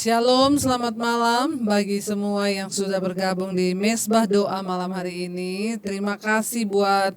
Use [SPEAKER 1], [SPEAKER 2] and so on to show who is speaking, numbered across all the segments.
[SPEAKER 1] Shalom, selamat malam bagi semua yang sudah bergabung di Mesbah Doa malam hari ini. Terima kasih buat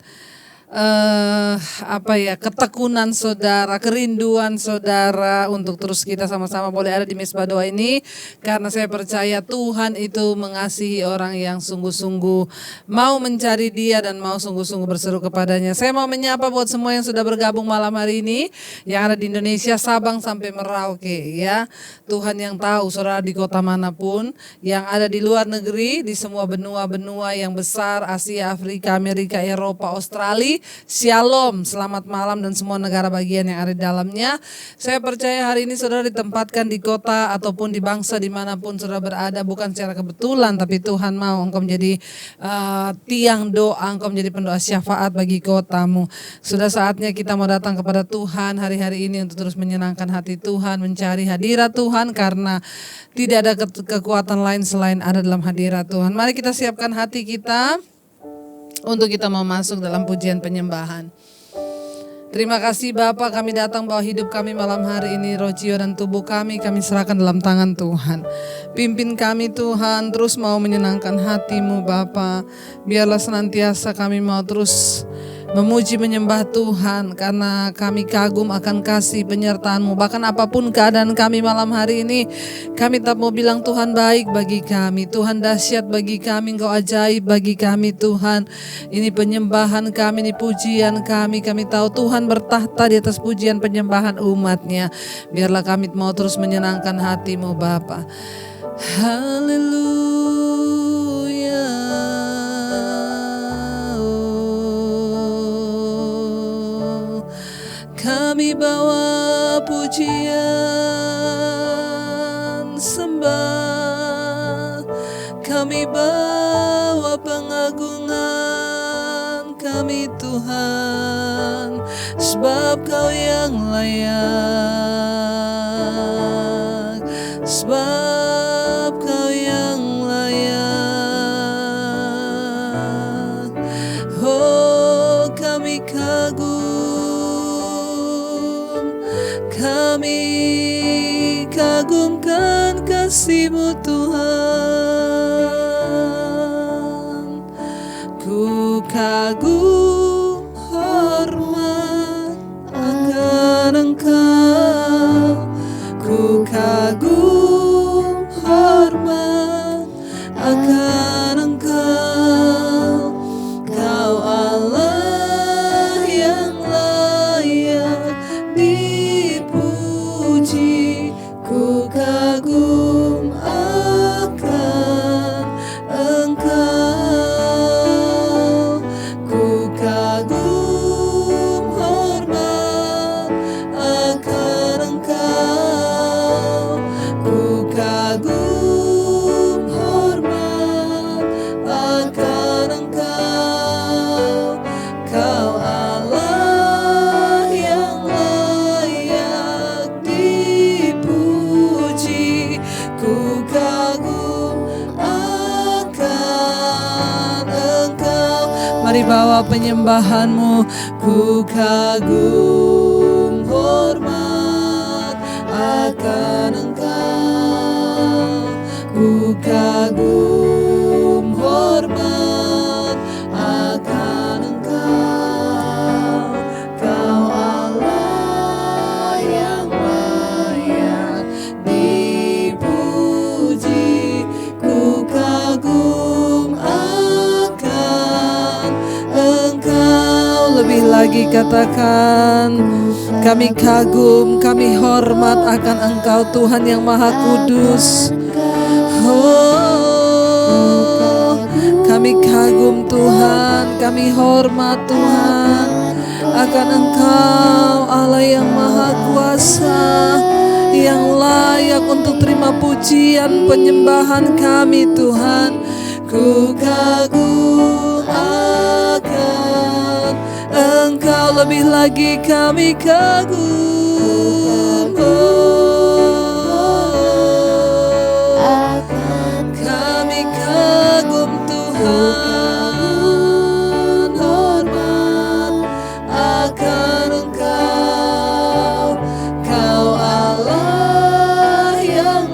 [SPEAKER 1] ketekunan saudara, kerinduan saudara untuk terus kita sama-sama boleh ada di Mesbah Doa ini, karena saya percaya Tuhan itu mengasihi orang yang sungguh-sungguh mau mencari Dia dan mau sungguh-sungguh berseru kepadanya. Saya mau menyapa buat semua yang sudah bergabung malam hari ini, yang ada di Indonesia, Sabang sampai Merauke ya. Tuhan yang tahu saudara di kota manapun, yang ada di luar negeri, di semua benua-benua yang besar, Asia, Afrika, Amerika, Eropa, Australia. Shalom, selamat malam dan semua negara bagian yang ada di dalamnya. Saya percaya hari ini saudara ditempatkan di kota ataupun di bangsa dimanapun saudara berada, bukan secara kebetulan, tapi Tuhan mau engkau menjadi tiang doa, engkau menjadi pendoa syafaat bagi kotamu. Sudah saatnya kita mau datang kepada Tuhan hari-hari ini untuk terus menyenangkan hati Tuhan, mencari hadirat Tuhan, karena tidak ada kekuatan lain selain ada dalam hadirat Tuhan. Mari kita siapkan hati kita untuk kita mau masuk dalam pujian penyembahan. Terima kasih Bapa, kami datang bawa hidup kami malam hari ini, roh, jiwa dan tubuh kami serahkan dalam tangan Tuhan. Pimpin kami Tuhan, terus mau menyenangkan hati-Mu Bapa. Biarlah senantiasa kami mau terus memuji menyembah Tuhan, karena kami kagum akan kasih penyertaan-Mu. Bahkan apapun keadaan kami malam hari ini, kami tak mau bilang Tuhan baik bagi kami, Tuhan dahsyat bagi kami, Engkau ajaib bagi kami Tuhan. Ini penyembahan kami, ini pujian kami tahu Tuhan bertahta di atas pujian penyembahan umat-Nya. Biarlah kami mau terus menyenangkan hati-Mu Bapa. Haleluya. Kami bawa pujian sembah, kami bawa pengagungan kami Tuhan, sebab Kau yang layak, sebab Kau yang layak. Oh, kami kagum, kami kagumkan kasih-Mu Tuhan. Ku kagum hormat akan Engkau, ku kagum hormat akan Engkau. Kau Allah yang layak dipuji, ku kagum akan Engkau, ku kagum hormat akan Engkau, ku kagum hormat akan Engkau. Kau Allah yang layak dipuji, ku kagum akan Engkau. Mari bawa penyembahan-Mu. Ku kagum hormat akan Engkau, ku kagum hormat akan Engkau. Kau Allah yang layak dipuji, ku kagum akan Engkau. Lebih lagi katakan, kami kagum, kami hormat akan Engkau Tuhan yang Maha Kudus. Oh, kami kagum Tuhan, kami hormat Tuhan akan Engkau Allah yang Maha Kuasa, yang layak untuk terima pujian penyembahan kami Tuhan. Ku kagum akan Engkau, lebih lagi kami kagum. Kami kagum Tuhan, hormat akan Engkau. Kau Allah yang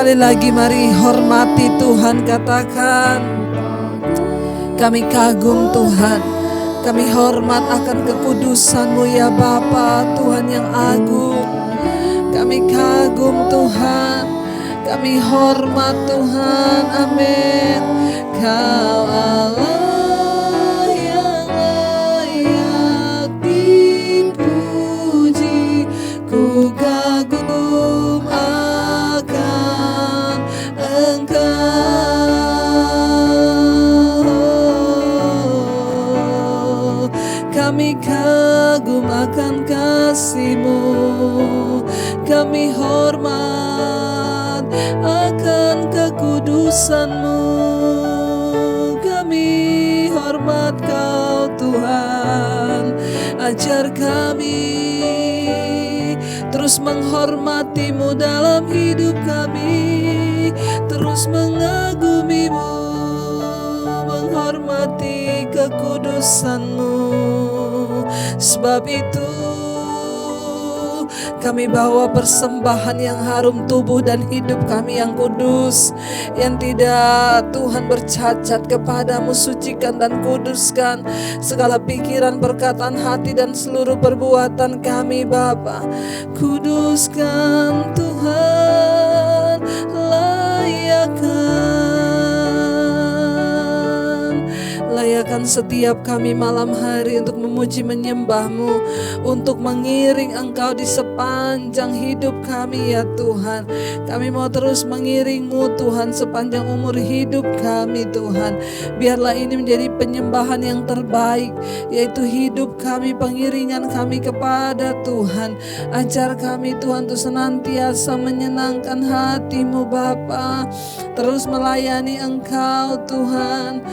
[SPEAKER 1] Sekali lagi mari hormati Tuhan, katakan kami kagum Tuhan, kami hormat akan kekudusan-Mu ya Bapa, Tuhan yang agung. Kami kagum Tuhan, kami hormat Tuhan, amin. Kau Allah yang layak dipuji, ku kagum akan Engkau. Kami kagum akan kasih-Mu, kami hormat akan kekudusan-Mu, kami hormat Kau Tuhan. Ajar kami terus menghormati-Mu dalam hidup kami, terus mengagumi-Mu, menghormati kekudusan-Mu. Sebab itu kami bawa persembahan yang harum tubuh dan hidup kami yang kudus, yang tidak Tuhan bercacat kepadamu. Sucikan dan kuduskan segala pikiran, perkataan hati dan seluruh perbuatan kami Bapa. Kuduskan Tuhan, layakkan setiap kami malam hari untuk memuji menyembah-Mu, untuk mengiring Engkau di sepanjang hidup kami ya Tuhan. Kami mau terus mengiring-Mu Tuhan sepanjang umur hidup kami Tuhan. Biarlah ini menjadi penyembahan yang terbaik, yaitu hidup kami, pengiringan kami kepada Tuhan. Ajar kami Tuhan untuk senantiasa menyenangkan hati-Mu Bapa, terus melayani Engkau Tuhan.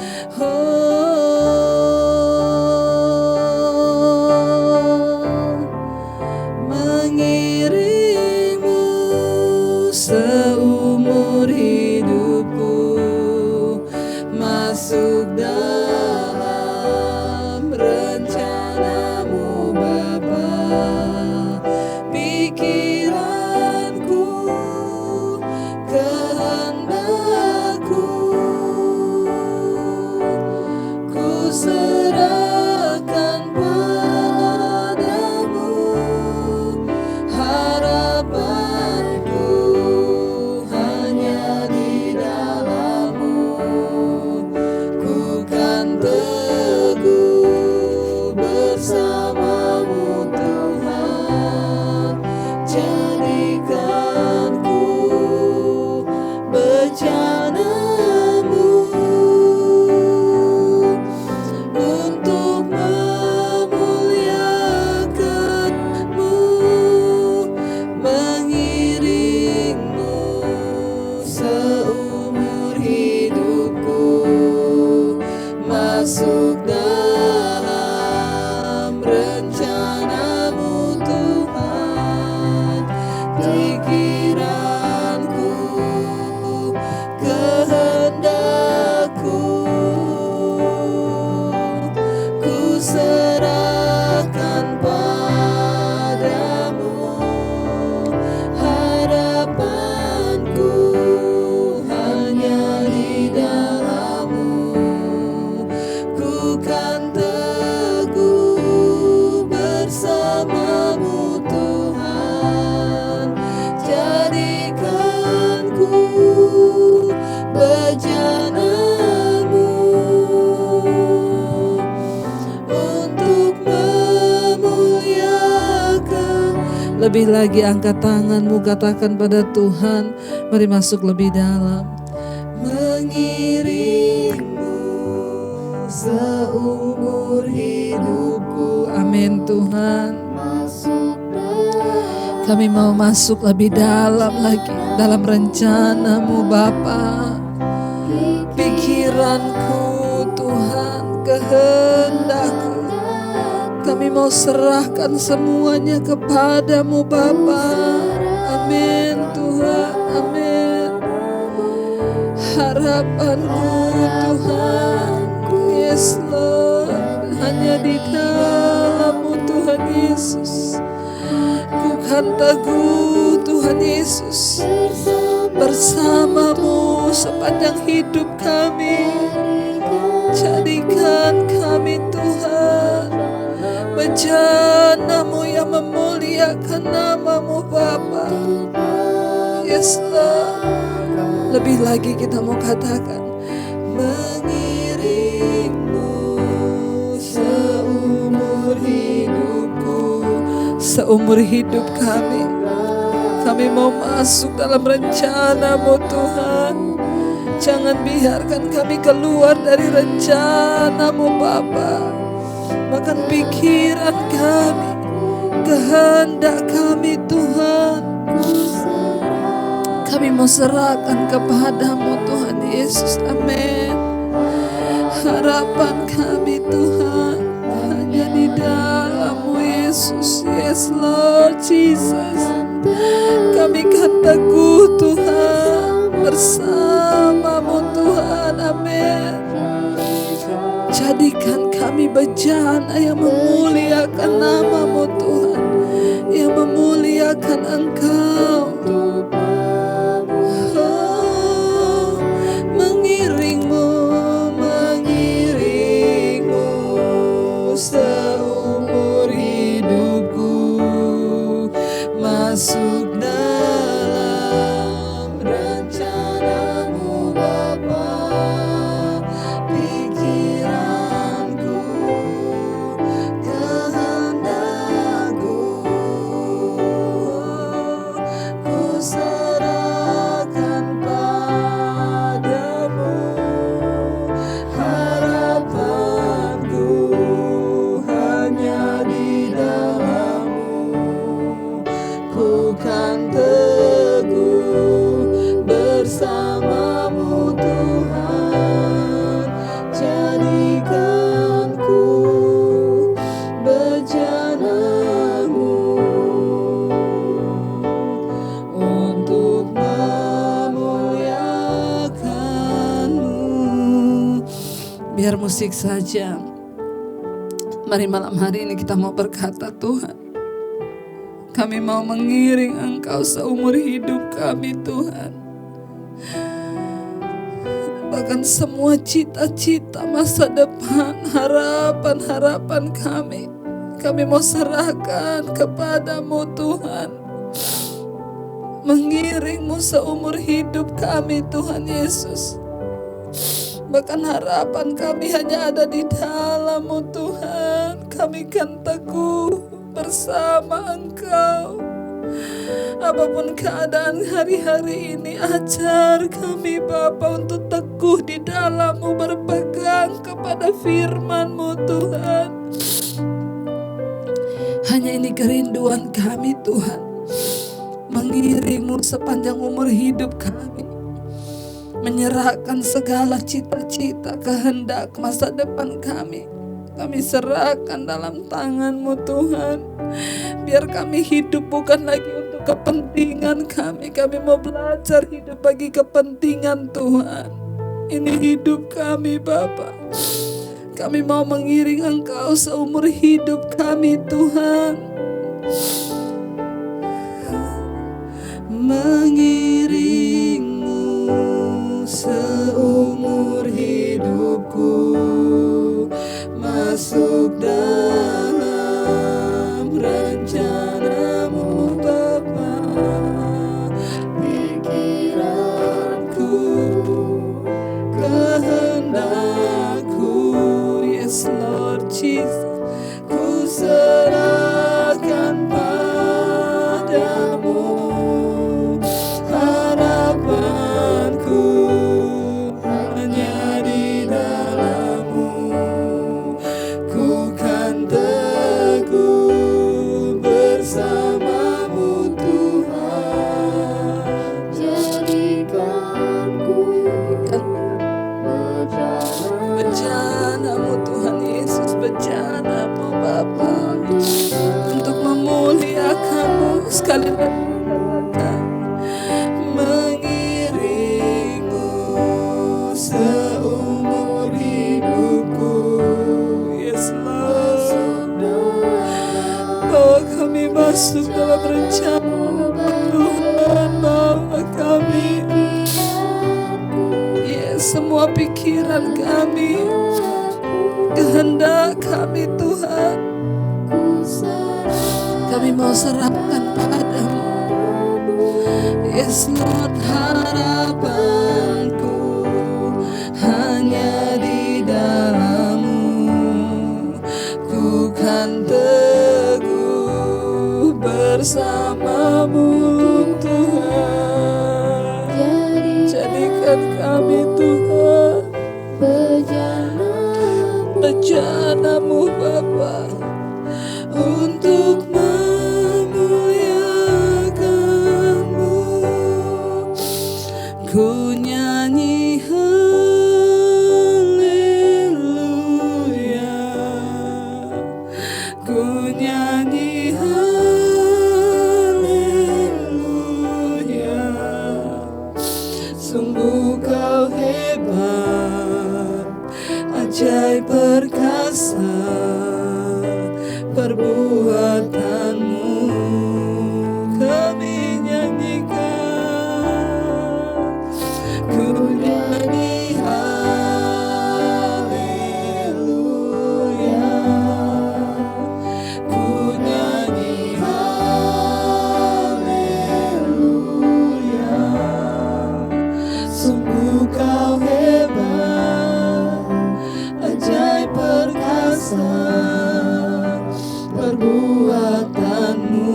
[SPEAKER 1] Mengiring-Mu seumur hidupku, masuk dalam rencana-Mu Bapa. Pikiranku, kehendakku, serahkan padamu, harapanku hanya di dalam-Mu. Ku kan teguh bersama-Mu Tuhan, jadikan ku bejana-Mu untuk memuliakan-Mu, mengiring-Mu seumur hidupku, masuk dalam rencana-Mu Tuhan. Pikiranku, kehendakku, ku serahkan padamu, harapanku hanya di dalam-Mu. Ku kan teguh bersama-Mu Tuhan, jadikan ku bejana-Mu untuk memuliakan. Lebih lagi angkat tanganmu, katakan pada Tuhan, mari masuk lebih dalam. Mengiring-Mu seumur hidupku, amin Tuhan. Kami mau masuk lebih dalam lagi dalam rencana-Mu Bapa. Pikiranku Tuhan, kehendakku, kami mau serahkan semuanya kepadamu Bapa. Amin Tuhan, amin. Harapanku Tuhan, yes Lord, hanya di dalam-Mu Tuhan Yesus. Ku kan teguh Tuhan Yesus bersamamu sepanjang hidup kami. Jadikan kami Tuhan bejana-Mu yang memuliakan nama-Mu Bapa. Yes Lord. Lebih lagi kita mau katakan, mengiringmu seumur hidupku. Seumur hidup kami mau masuk dalam rencana-Mu Tuhan. Jangan biarkan kami keluar dari rencana-Mu Bapa. Bahkan pikiran kami, kehendak kami Tuhan, kami mau serahkan kepada-Mu Tuhan Yesus. Amin. Harapan kami Tuhan hanya di dalam-Mu Yesus. Yes Lord Jesus. Kami kan teguh Tuhan bersama-Mu Tuhan. Amin. Jadikan kami bejana yang memuliakan nama-Mu Tuhan, yang memuliakan Engkau. Mengiringmu seumur hidupku, masuk dalam rencana-Mu Bapa. Pikiranku, kehendakku, ku serahkan padamu. Harapanku hanya di dalam-Mu. Ku kan teguh bersama-Mu Tuhan. Jadikan ku bejana-Mu untuk memuliakan-Mu. Biar musik saja. Mari malam hari ini kita mau berkata, Tuhan, kami mau mengiring Engkau seumur hidup kami Tuhan. Bahkan semua cita-cita masa depan, harapan-harapan kami mau serahkan kepada-Mu Tuhan. Mengiring-Mu seumur hidup kami Tuhan Yesus. Bahkan harapan kami hanya ada di dalam-Mu Tuhan. Kami kan teguh bersama Engkau. Apapun keadaan hari-hari ini, ajar kami Bapa untuk teguh di dalam-Mu, berpegang kepada firman-Mu Tuhan. Hanya ini kerinduan kami Tuhan, mengiring-Mu sepanjang umur hidup kami. Menyerahkan segala cita-cita, kehendak masa depan kami serahkan dalam tangan-Mu Tuhan. Biar kami hidup bukan lagi untuk kepentingan kami mau belajar hidup bagi kepentingan Tuhan. Ini hidup kami Bapa. Kami mau mengiring Engkau seumur hidup kami Tuhan. Mengiring-Mu seumur hidupku, masuk dalam rencana-Mu Bapa. Pikiranku, kehendakku, yes Lord Jesus, ku serahkan padamu. Harapanku hanya di dalam-Mu. Ku kan teguh bersama-Mu Tuhan. Jadikan ku bejana-Mu Tuhan Yesus, bejana-Mu Bapa, untuk memuliakan-Mu. Sekali lagi mengiring-Mu seumur hidupku. Yes Lord. Bawa kami masuk dalam rencana Tuhan. Bawa kami semua pikiran kami, kehendak kami Tuhan, kami mau serahkan padamu. Yes Lord, harapanku hanya di dalam-Mu. Ku kan teguh bersama-Mu Tuhan. Jadikan kami Tuhan bejana-Mu Bapa, untuk memuliakan-Mu. Ku nyanyi haleluya, ku nyanyi haleluya. Sungguh Kau hebat, ajaib perkasa perbuatan-Mu. Kami nyanyikan, ku nyanyi haleluya, ku nyanyi haleluya. Sungguh Kau hebat, ajaib perkasa perbuatan-Mu.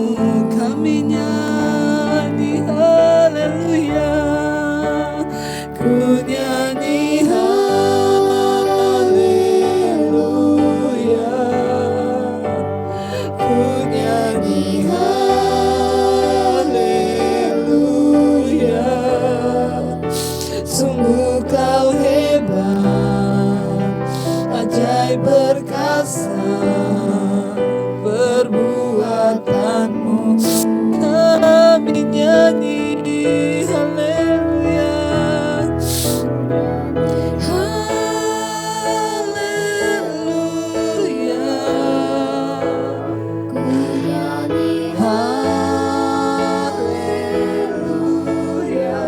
[SPEAKER 1] Kami nyanyi haleluya, ku nyanyi haleluya, ku nyanyi haleluya. Sungguh Kau hebat, ajaib perkasa perbuatan-Mu. Kami nyanyi haleluya, haleluya, ku nyanyi haleluya.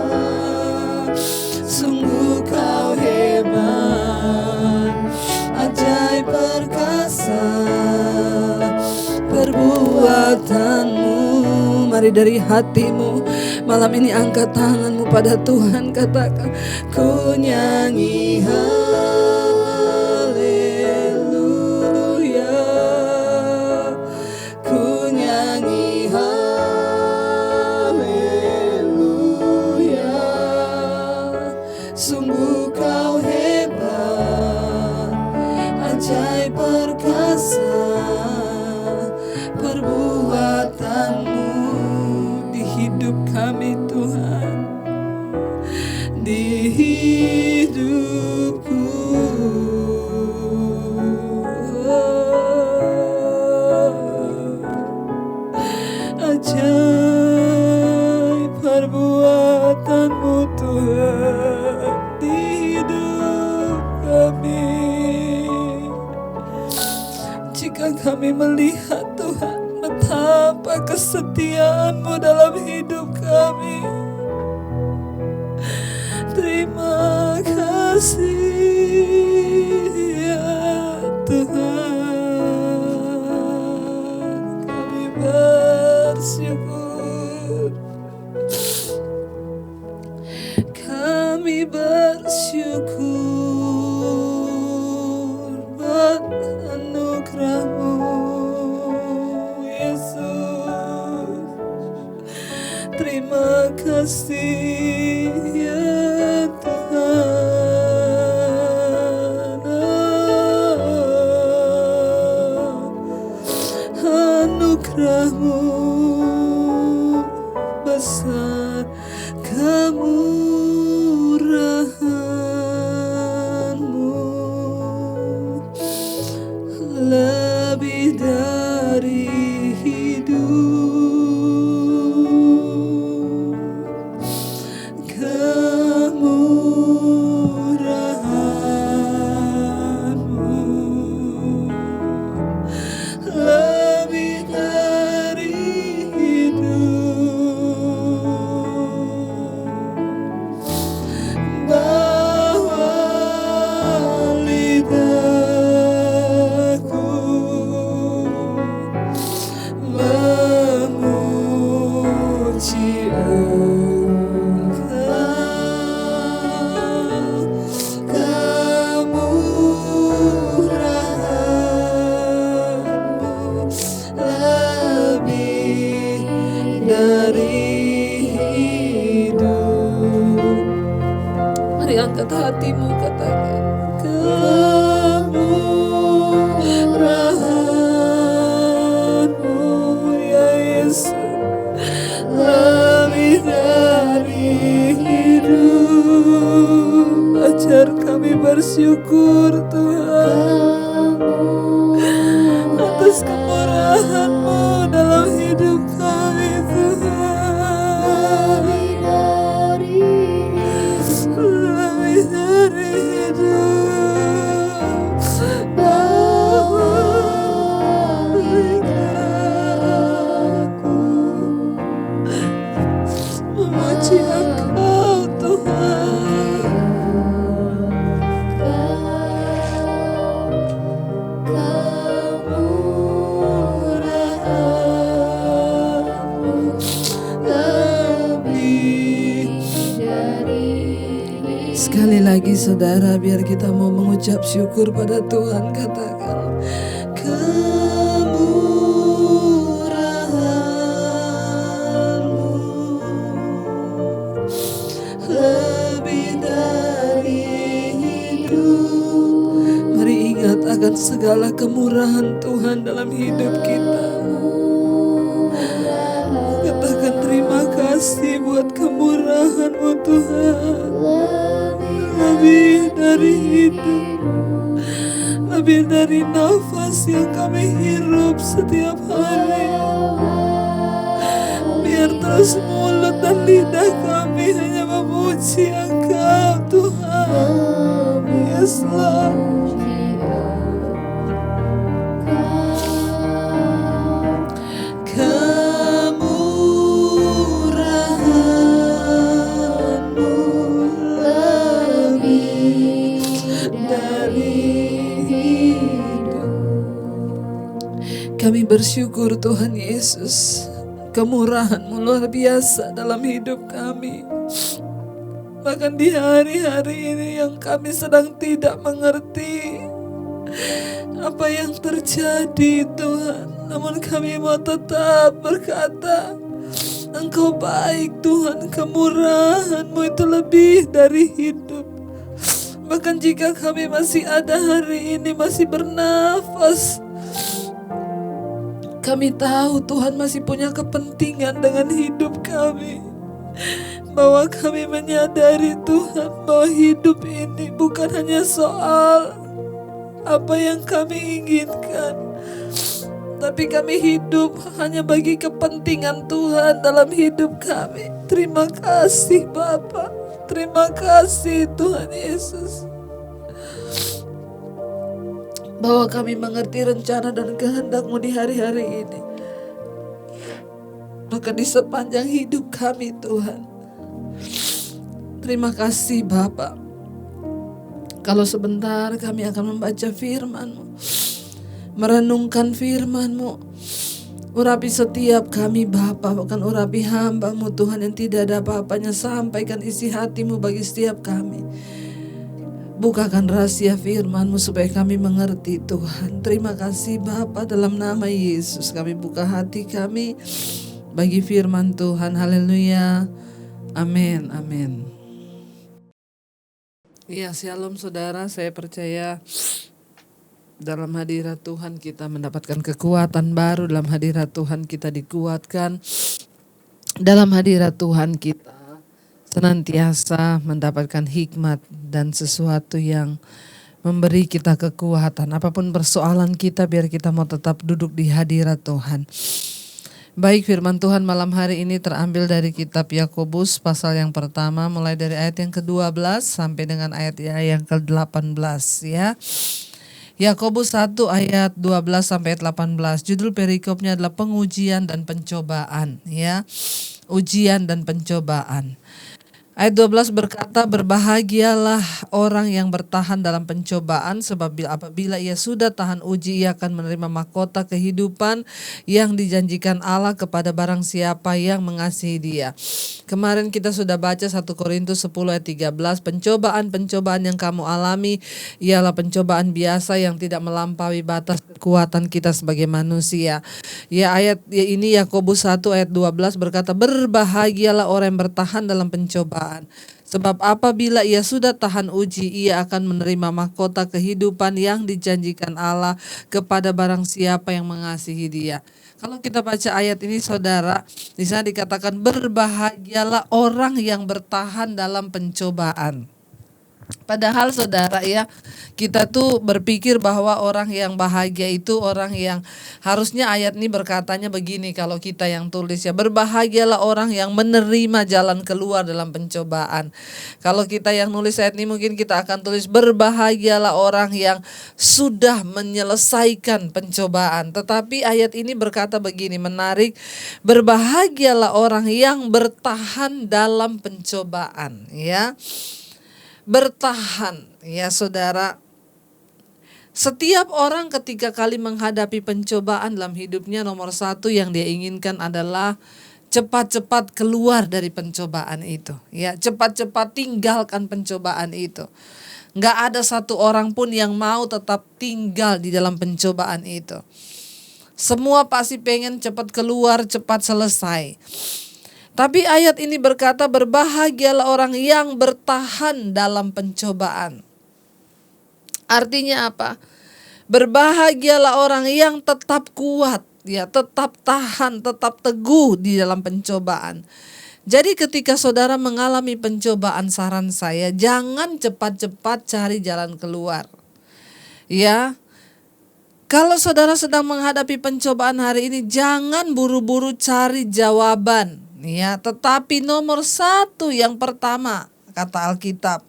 [SPEAKER 1] Sungguh Kau hebat, ajaib perkasa perbuatan-Mu. Mari dari hatimu malam ini angkat tanganmu pada Tuhan, katakan, ku nyanyi haleluya, ku nyanyi haleluya. Sungguh Kau hebat, ajaib perkasa perbuatan-Mu di hidup kami Tuhan, di hidupku. Ajaib perbuatan-Mu Tuhan di hidup kami. Jika kami melihat Tuhan betapa kesetiaan-Mu dalam hidup kami, terima kasih ya Tuhan. Kami bersyukur, kami bersyukur buat anugerah-Mu Yesus. Terima kasih ya Tuhan. Anugerah-Mu besar, kemurahan-Mu lebih dari hidup. Kemurahan-Mu lebih dari hidup. Bahwa atas kemurahan-Mu dalam hidup kami Tuhan. Lebih dari hidup, aku memuji Engkau Tuhan. Sekali lagi saudara, biar kita mau mengucap syukur pada Tuhan, katakan kemurahan-Mu lebih dari hidup. Mari ingat akan segala kemurahan Tuhan dalam hidup kita. Katakan terima kasih buat kemurahan-Mu Tuhan. Lebih dari hidup, lebih dari nafas yang kami hirup setiap hari. Biar terus mulut dan lidah kami hanya memuji Engkau Tuhan. Yes Lord. Kami bersyukur Tuhan Yesus, kemurahan-Mu luar biasa dalam hidup kami. Bahkan di hari-hari ini yang kami sedang tidak mengerti apa yang terjadi Tuhan, namun kami mau tetap berkata, Engkau baik Tuhan, kemurahan-Mu itu lebih dari hidup. Bahkan jika kami masih ada hari ini, masih bernafas, kami tahu Tuhan masih punya kepentingan dengan hidup kami. Bahwa kami menyadari Tuhan bahwa hidup ini bukan hanya soal apa yang kami inginkan, tapi kami hidup hanya bagi kepentingan Tuhan dalam hidup kami. Terima kasih Bapa, terima kasih Tuhan Yesus, bahwa kami mengerti rencana dan kehendak-Mu di hari-hari ini. Maka di sepanjang hidup kami Tuhan, terima kasih Bapa. Kalau sebentar kami akan membaca firman-Mu, merenungkan firman-Mu. Urapi setiap kami Bapa, bahkan urapi hamba-Mu Tuhan yang tidak ada apa-apanya. Sampaikan isi hati-Mu bagi setiap kami. Bukakan rahasia firman-Mu supaya kami mengerti Tuhan. Terima kasih Bapa, dalam nama Yesus kami buka hati kami bagi firman Tuhan. Haleluya. Amin. Amin. Ya, shalom saudara, saya percaya dalam hadirat Tuhan kita mendapatkan kekuatan baru. Dalam hadirat Tuhan kita dikuatkan. Dalam hadirat Tuhan kita senantiasa mendapatkan hikmat dan sesuatu yang memberi kita kekuatan. Apapun persoalan kita, biar kita mau tetap duduk di hadirat Tuhan. Baik, firman Tuhan malam hari ini terambil dari kitab Yakobus pasal yang pertama, mulai dari ayat yang ke-12 sampai dengan ayat yang ke-18 ya. Yakobus 1 ayat 12 sampai 18. Judul perikopnya adalah pengujian dan pencobaan ya. Ujian dan pencobaan. Ayat 12 berkata, berbahagialah orang yang bertahan dalam pencobaan, sebab apabila ia sudah tahan uji, ia akan menerima mahkota kehidupan yang dijanjikan Allah kepada barang siapa yang mengasihi Dia. Kemarin kita sudah baca 1 Korintus 10 ayat 13, pencobaan-pencobaan yang kamu alami ialah pencobaan biasa yang tidak melampaui batas kekuatan kita sebagai manusia. Ya, ayat ini Yakobus 1 ayat 12 berkata, berbahagialah orang yang bertahan dalam pencobaan. Sebab apabila ia sudah tahan uji, ia akan menerima mahkota kehidupan yang dijanjikan Allah kepada barang siapa yang mengasihi Dia. Kalau kita baca ayat ini saudara, di sana dikatakan berbahagialah orang yang bertahan dalam pencobaan. Padahal saudara ya, kita tuh berpikir bahwa orang yang bahagia itu orang yang harusnya ayat ini berkatanya begini kalau kita yang tulis ya. Berbahagialah orang yang menerima jalan keluar dalam pencobaan. Kalau kita yang nulis ayat ini mungkin kita akan tulis berbahagialah orang yang sudah menyelesaikan pencobaan. Tetapi ayat ini berkata begini, menarik. Berbahagialah orang yang bertahan dalam pencobaan ya. Bertahan ya saudara. Setiap orang ketika kali menghadapi pencobaan dalam hidupnya, nomor satu yang dia inginkan adalah cepat-cepat keluar dari pencobaan itu ya, cepat-cepat tinggalkan pencobaan itu. Nggak ada satu orang pun yang mau tetap tinggal di dalam pencobaan itu. Semua pasti pengen cepat keluar, cepat selesai. Tapi ayat ini berkata berbahagialah orang yang bertahan dalam pencobaan. Artinya apa? Berbahagialah orang yang tetap kuat, ya, tetap tahan, tetap teguh di dalam pencobaan. Jadi ketika saudara mengalami pencobaan, saran saya jangan cepat-cepat cari jalan keluar. Ya. Kalau saudara sedang menghadapi pencobaan hari ini, jangan buru-buru cari jawaban. Ya, tetapi nomor satu yang pertama kata Alkitab,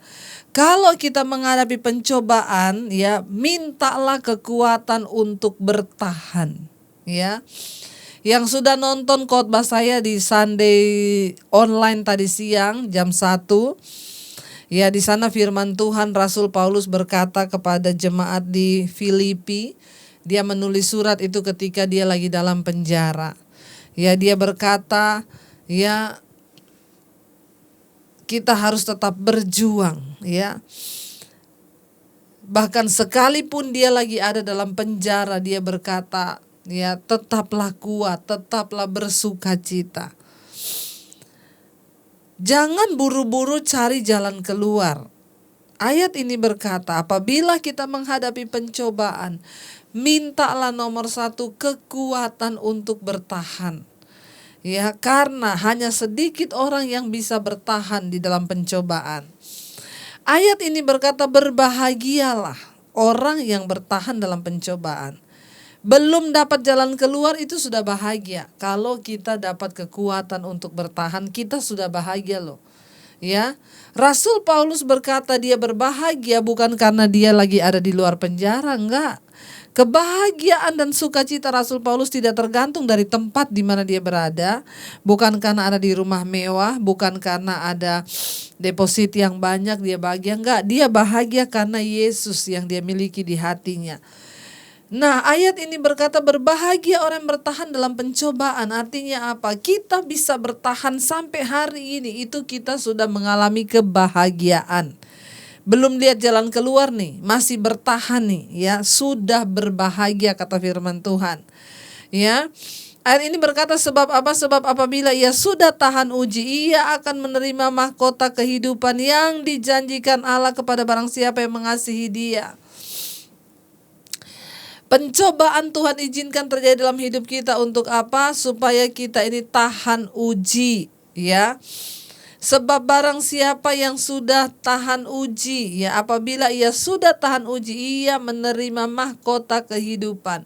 [SPEAKER 1] kalau kita menghadapi pencobaan ya, mintalah kekuatan untuk bertahan ya. Yang sudah nonton khotbah saya di Sunday online tadi siang jam 1 ya, di sana firman Tuhan Rasul Paulus berkata kepada jemaat di Filipi. Dia menulis surat itu ketika dia lagi dalam penjara. Ya, dia berkata ya, kita harus tetap berjuang ya. Bahkan sekalipun dia lagi ada dalam penjara, dia berkata ya, tetaplah kuat, tetaplah bersukacita. Jangan buru-buru cari jalan keluar. Ayat ini berkata, apabila kita menghadapi pencobaan, mintalah nomor satu kekuatan untuk bertahan. Ya, karena hanya sedikit orang yang bisa bertahan di dalam pencobaan. Ayat ini berkata berbahagialah orang yang bertahan dalam pencobaan. Belum dapat jalan keluar itu sudah bahagia. Kalau kita dapat kekuatan untuk bertahan, kita sudah bahagia loh. Ya, Rasul Paulus berkata dia berbahagia bukan karena dia lagi ada di luar penjara, enggak. Kebahagiaan dan sukacita Rasul Paulus tidak tergantung dari tempat di mana dia berada, bukan karena ada di rumah mewah, bukan karena ada deposit yang banyak dia bahagia, enggak. Dia bahagia karena Yesus yang dia miliki di hatinya. Nah, ayat ini berkata berbahagia orang yang bertahan dalam pencobaan. Artinya apa? Kita bisa bertahan sampai hari ini, itu kita sudah mengalami kebahagiaan. Belum lihat jalan keluar nih, masih bertahan nih ya, sudah berbahagia kata firman Tuhan. Ya. Ayat ini berkata sebab apa? Sebab apabila ia sudah tahan uji, ia akan menerima mahkota kehidupan yang dijanjikan Allah kepada barang siapa yang mengasihi Dia. Pencobaan Tuhan izinkan terjadi dalam hidup kita untuk apa? Supaya kita ini tahan uji, ya. Sebab barang siapa yang sudah tahan uji, ya, apabila ia sudah tahan uji, ia menerima mahkota kehidupan.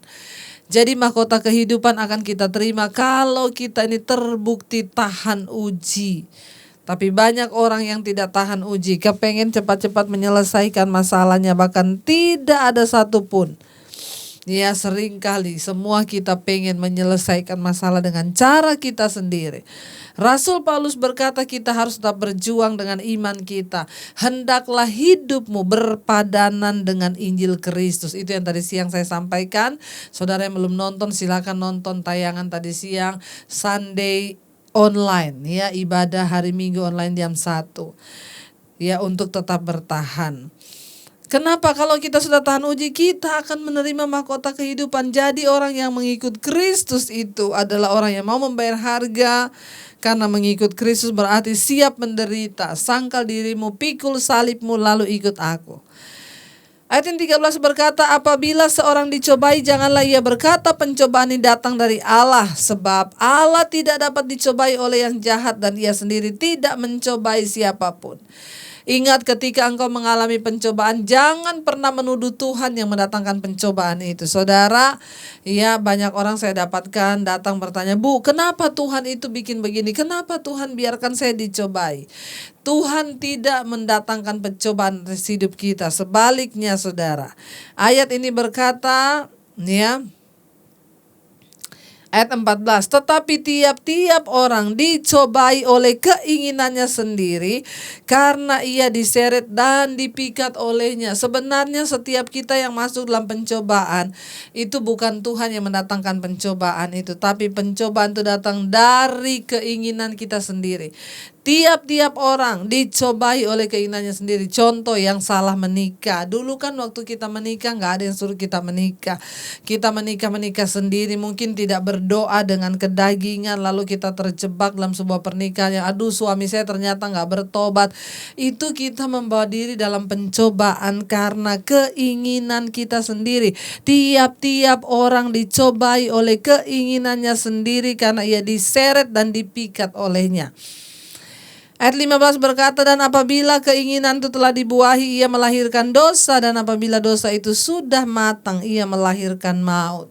[SPEAKER 1] Jadi mahkota kehidupan akan kita terima kalau kita ini terbukti tahan uji. Tapi banyak orang yang tidak tahan uji, kepengen cepat-cepat menyelesaikan masalahnya, bahkan tidak ada satupun. Ya, seringkali semua kita pengen menyelesaikan masalah dengan cara kita sendiri. Rasul Paulus berkata kita harus tetap berjuang dengan iman kita. Hendaklah hidupmu berpadanan dengan Injil Kristus. Itu yang tadi siang saya sampaikan. Saudara yang belum nonton silakan nonton tayangan tadi siang Sunday online ya, ibadah hari Minggu online jam 1. Ya, untuk tetap bertahan. Kenapa? Kalau kita sudah tahan uji, kita akan menerima mahkota kehidupan. Jadi orang yang mengikut Kristus itu adalah orang yang mau membayar harga. Karena mengikut Kristus berarti siap menderita. Sangkal dirimu, pikul salibmu, lalu ikut aku. Ayat yang 13 berkata, apabila seorang dicobai, janganlah ia berkata pencobaan ini datang dari Allah. Sebab Allah tidak dapat dicobai oleh yang jahat dan ia sendiri tidak mencobai siapapun. Ingat ketika engkau mengalami pencobaan, jangan pernah menuduh Tuhan yang mendatangkan pencobaan itu. Saudara, ya banyak orang saya dapatkan datang bertanya, "Bu, kenapa Tuhan itu bikin begini? Kenapa Tuhan biarkan saya dicobai?" Tuhan tidak mendatangkan pencobaan atas hidup kita. Sebaliknya saudara, ayat ini berkata, ya, ayat 14, tetapi tiap-tiap orang dicobai oleh keinginannya sendiri karena ia diseret dan dipikat olehnya. Sebenarnya setiap kita yang masuk dalam pencobaan, itu bukan Tuhan yang mendatangkan pencobaan itu, tapi pencobaan itu datang dari keinginan kita sendiri. Tiap-tiap orang dicobai oleh keinginannya sendiri. Contoh yang salah menikah. Dulu kan waktu kita menikah gak ada yang suruh kita menikah. Kita menikah sendiri, mungkin tidak berdoa dengan kedagingan, lalu kita terjebak dalam sebuah pernikahan yang aduh suami saya ternyata gak bertobat. Itu kita membawa diri dalam pencobaan karena keinginan kita sendiri. Tiap-tiap orang dicobai oleh keinginannya sendiri karena ia diseret dan dipikat olehnya. Ayat 15 berkata, dan apabila keinginan itu telah dibuahi, ia melahirkan dosa, dan apabila dosa itu sudah matang, ia melahirkan maut.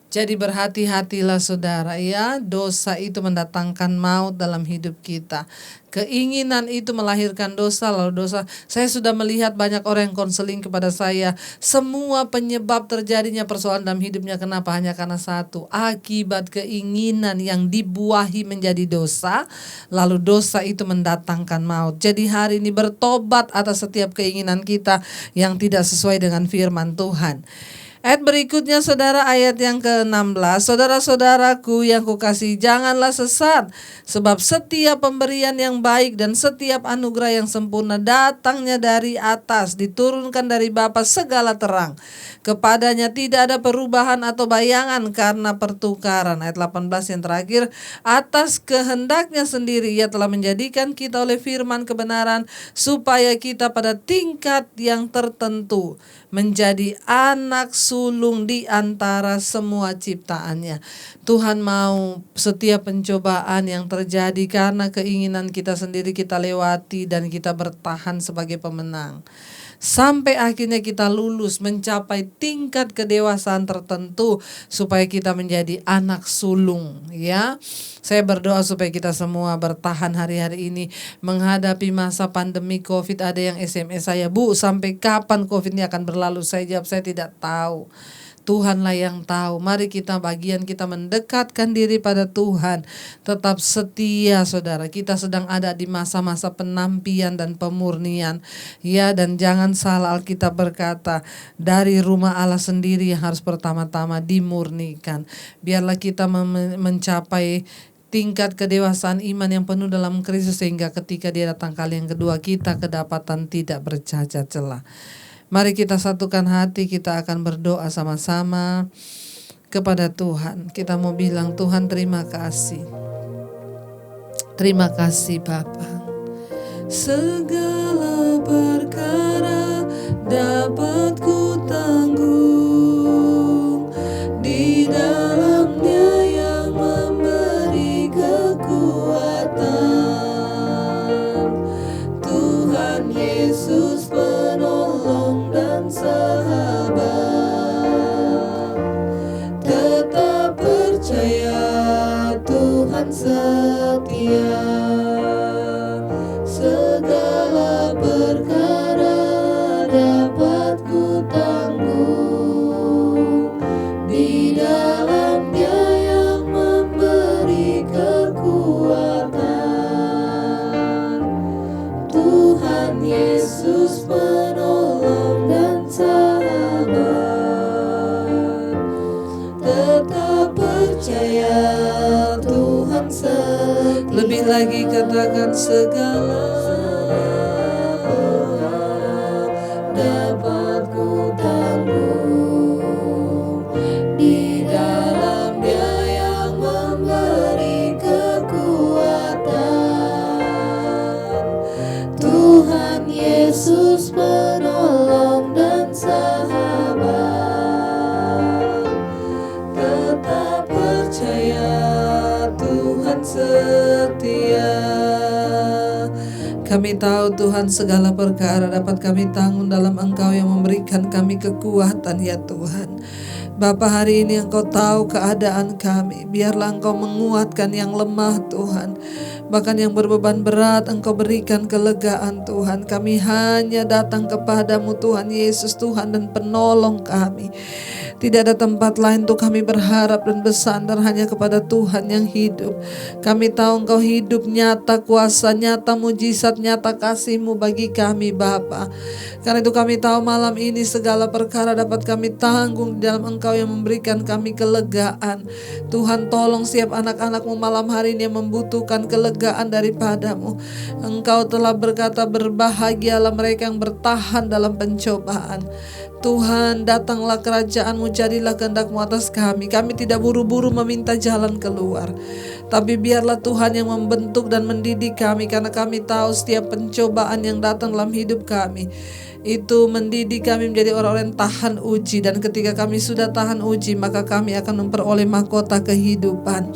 [SPEAKER 1] Jadi berhati-hatilah saudara, ya, dosa itu mendatangkan maut dalam hidup kita. Keinginan itu melahirkan dosa, lalu dosa. Saya sudah melihat banyak orang yang konseling kepada saya, semua penyebab terjadinya persoalan dalam hidupnya kenapa? Hanya karena satu, akibat keinginan yang dibuahi menjadi dosa, lalu dosa itu mendatangkan maut. Jadi hari ini bertobat atas setiap keinginan kita yang tidak sesuai dengan firman Tuhan. Ayat berikutnya saudara, ayat yang ke-16, saudara-saudaraku yang kukasihi, janganlah sesat, sebab setiap pemberian yang baik dan setiap anugerah yang sempurna datangnya dari atas, diturunkan dari Bapa segala terang. Kepadanya tidak ada perubahan atau bayangan karena pertukaran. Ayat 18 yang terakhir, atas kehendaknya sendiri ia telah menjadikan kita oleh firman kebenaran, supaya kita pada tingkat yang tertentu menjadi anak sulung di antara semua ciptaannya. Tuhan mau setiap pencobaan yang terjadi karena keinginan kita sendiri kita lewati dan kita bertahan sebagai pemenang. Sampai akhirnya kita lulus mencapai tingkat kedewasaan tertentu supaya kita menjadi anak sulung, ya. Saya berdoa supaya kita semua bertahan hari-hari ini menghadapi masa pandemi COVID. Ada yang SMS saya, "Bu, sampai kapan COVID ini akan berlalu?" Saya jawab, saya tidak tahu. Tuhanlah yang tahu. Mari kita bagian kita mendekatkan diri pada Tuhan. Tetap setia saudara. Kita sedang ada di masa-masa penampian dan pemurnian. Ya, dan jangan salah, Alkitab berkata, dari rumah Allah sendiri yang harus pertama-tama dimurnikan. Biarlah kita mencapai tingkat kedewasaan iman yang penuh dalam Kristus, sehingga ketika dia datang kali yang kedua kita kedapatan tidak bercacat celah. Mari kita satukan hati, kita akan berdoa sama-sama kepada Tuhan. Kita mau bilang, Tuhan terima kasih. Terima kasih Bapa. Segala perkara dapat ku tanggung di dalam-Nya yang memberi kekuatan. Tuhan Yesus penolong dan sahabat, tetap percaya Tuhan setia. Segala perkara dapat ku tanggung di dalam-Nya yang memberi kekuatan. Tuhan Yesus penolong dan sahabat, tetap percaya Tuhan setia. Lebih lagi katakan, segala dapat ku tanggung di dalam-Nya yang memberi kekuatan. Tuhan Yesus penolong dan sahabat, tetap percaya Tuhan setia. Kami tahu Tuhan segala perkara dapat kami tanggung dalam Engkau yang memberikan kami kekuatan ya Tuhan. Bapa, hari ini Engkau tahu keadaan kami. Biarlah Engkau menguatkan yang lemah Tuhan. Bahkan yang berbeban berat Engkau berikan kelegaan Tuhan. Kami hanya datang kepadamu Tuhan Yesus, Tuhan dan penolong kami. Tidak ada tempat lain untuk kami berharap dan bersandar, hanya kepada Tuhan yang hidup. Kami tahu Engkau hidup, nyata kuasa, nyata mujizat, nyata kasih-Mu bagi kami Bapa. Karena itu kami tahu malam ini segala perkara dapat kami tanggung di dalam Engkau yang memberikan kami kelegaan. Tuhan, tolong setiap anak-anak-Mu malam hari ini yang membutuhkan kelegaan daripadamu. Engkau telah berkata, berbahagialah mereka yang bertahan dalam pencobaan. Tuhan, datanglah kerajaan-Mu, jadilah kehendak-Mu atas kami. Kami tidak buru-buru meminta jalan keluar, tapi biarlah Tuhan yang membentuk dan mendidik kami. Karena kami tahu setiap pencobaan yang datang dalam hidup kami itu mendidik kami menjadi orang-orang yang tahan uji. Dan ketika kami sudah tahan uji, maka kami akan memperoleh mahkota kehidupan.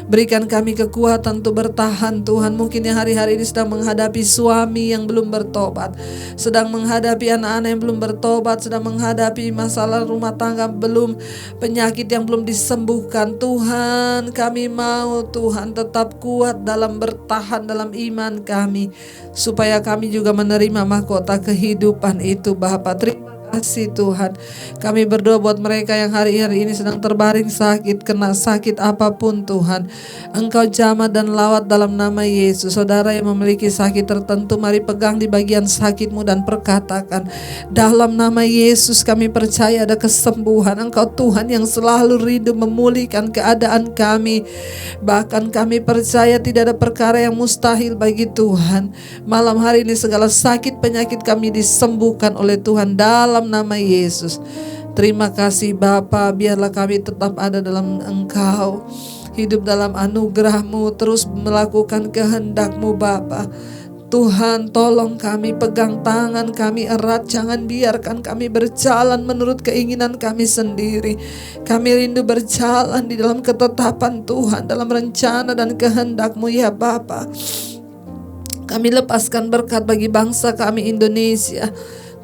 [SPEAKER 1] Berikan kami kekuatan untuk bertahan Tuhan. Mungkin yang hari-hari ini sedang menghadapi suami yang belum bertobat, sedang menghadapi anak-anak yang belum bertobat, sedang menghadapi masalah rumah tangga belum, penyakit yang belum disembuhkan. Tuhan, kami mau Tuhan tetap kuat dalam bertahan dalam iman kami, supaya kami juga menerima mahkota kehidupan itu Bapa. Terima kasih Tuhan. Kami berdoa buat mereka yang hari-hari ini sedang terbaring sakit, kena sakit apapun Tuhan. Engkau jamah dan lawat dalam nama Yesus. Saudara yang memiliki sakit tertentu, mari pegang di bagian sakitmu dan perkatakan, dalam nama Yesus kami percaya ada kesembuhan. Engkau Tuhan yang selalu rindu memulihkan keadaan kami. Bahkan kami percaya tidak ada perkara yang mustahil bagi Tuhan. Malam hari ini segala sakit penyakit kami disembuhkan oleh Tuhan dalam nama Yesus. Terima kasih Bapa, biarlah kami tetap ada dalam Engkau, hidup dalam anugerah-Mu, terus melakukan kehendak-Mu Bapa. Tuhan, tolong kami, pegang tangan kami erat, jangan biarkan kami berjalan menurut keinginan kami sendiri. Kami rindu berjalan di dalam ketetapan Tuhan, dalam rencana dan kehendak-Mu ya Bapa. Kami lepaskan berkat bagi bangsa kami Indonesia.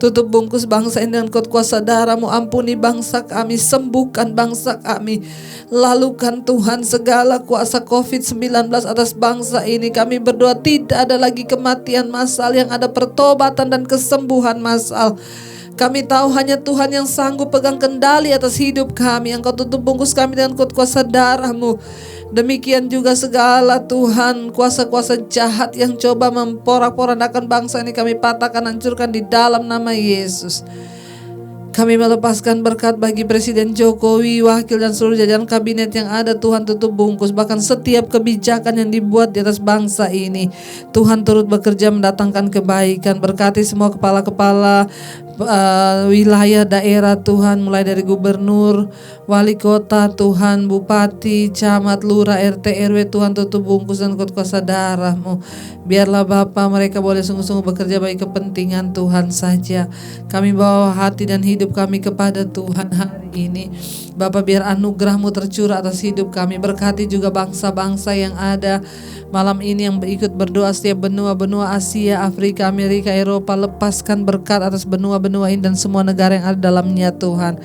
[SPEAKER 1] Tutup bungkus bangsa ini dengan kuasa darah-Mu. Ampuni bangsa kami, sembuhkan bangsa kami. Lalukan Tuhan segala kuasa COVID-19 atas bangsa ini. Kami berdoa tidak ada lagi kematian massal, yang ada pertobatan dan kesembuhan massal. Kami tahu hanya Tuhan yang sanggup pegang kendali atas hidup kami. Engkau tutup bungkus kami dengan kuasa darah-Mu. Demikian juga segala Tuhan kuasa-kuasa jahat yang coba memporak-porandakan bangsa ini, kami patahkan, hancurkan di dalam nama Yesus. Kami melepaskan berkat bagi Presiden Jokowi, wakil dan seluruh jajaran kabinet yang ada. Tuhan, tutup bungkus bahkan setiap kebijakan yang dibuat di atas bangsa ini. Tuhan turut bekerja mendatangkan kebaikan. Berkati semua kepala-kepala wilayah daerah Tuhan, mulai dari gubernur, wali kota Tuhan, bupati, camat, lurah, RT, RW. Tuhan, tutup bungkus dan kuasa darah-Mu. Biarlah Bapa mereka boleh sungguh-sungguh bekerja bagi kepentingan Tuhan saja. Kami bawa hati dan hidup kami kepada Tuhan hari ini. Bapa, biar anugerah-Mu tercurah atas hidup kami. Berkati juga bangsa-bangsa yang ada malam ini yang ikut berdoa, setiap benua-benua Asia, Afrika, Amerika, Eropa. Lepaskan berkat atas benua-benua ini dan semua negara yang ada dalamnya Tuhan.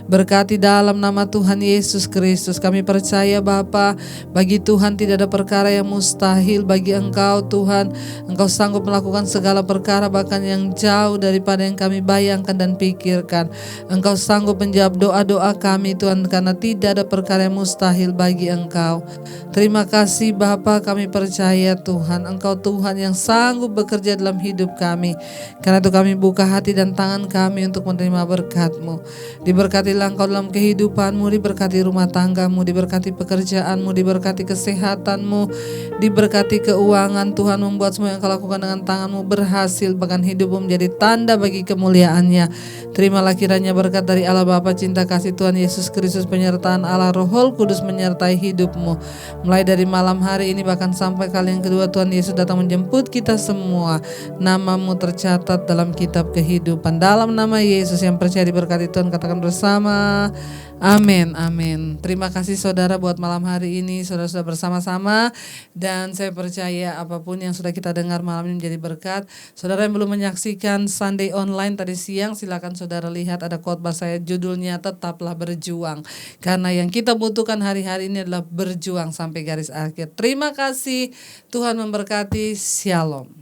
[SPEAKER 1] Berkati dalam nama Tuhan Yesus Kristus. Kami percaya Bapa, bagi Tuhan tidak ada perkara yang mustahil. Bagi Engkau Tuhan, Engkau sanggup melakukan segala perkara, bahkan yang jauh daripada yang kami bayangkan dan pikirkan. Engkau sanggup menjawab doa-doa kami Tuhan, karena tidak ada perkara yang mustahil bagi Engkau. Terima kasih Bapa, kami percaya Tuhan, Engkau Tuhan yang sanggup bekerja dalam hidup kami. Karena itu kami buka hati dan tangan kami untuk menerima berkat-Mu. Diberkatilah Engkau dalam kehidupan-Mu, diberkati rumah tangga-Mu, diberkati pekerjaan-Mu, diberkati kesehatan-Mu, diberkati keuangan. Tuhan, membuat semua yang Kau lakukan dengan tangan-Mu berhasil, bahkan hidup-Mu menjadi tanda bagi kemuliaan-Nya. Terimalah kiranya berkat dari Allah Bapa, cinta kasih Tuhan Yesus Kristus, penyertaan Allah Roh Kudus menyertai hidup-Mu. Mulai dari malam hari ini bahkan sampai kali yang kedua Tuhan Yesus datang menjemput kita semua. Nama-Mu tercatat dalam kitab kehidupan. Dalam nama Yesus yang percaya diberkati Tuhan, katakan bersama bersama. Amin, amin. Terima kasih saudara buat malam hari ini, saudara sudah bersama-sama, dan saya percaya apapun yang sudah kita dengar malam ini menjadi berkat. Saudara yang belum menyaksikan Sunday Online tadi siang, silakan saudara lihat ada khotbah saya, judulnya Tetaplah Berjuang. Karena yang kita butuhkan hari-hari ini adalah berjuang sampai garis akhir. Terima kasih, Tuhan memberkati. Shalom.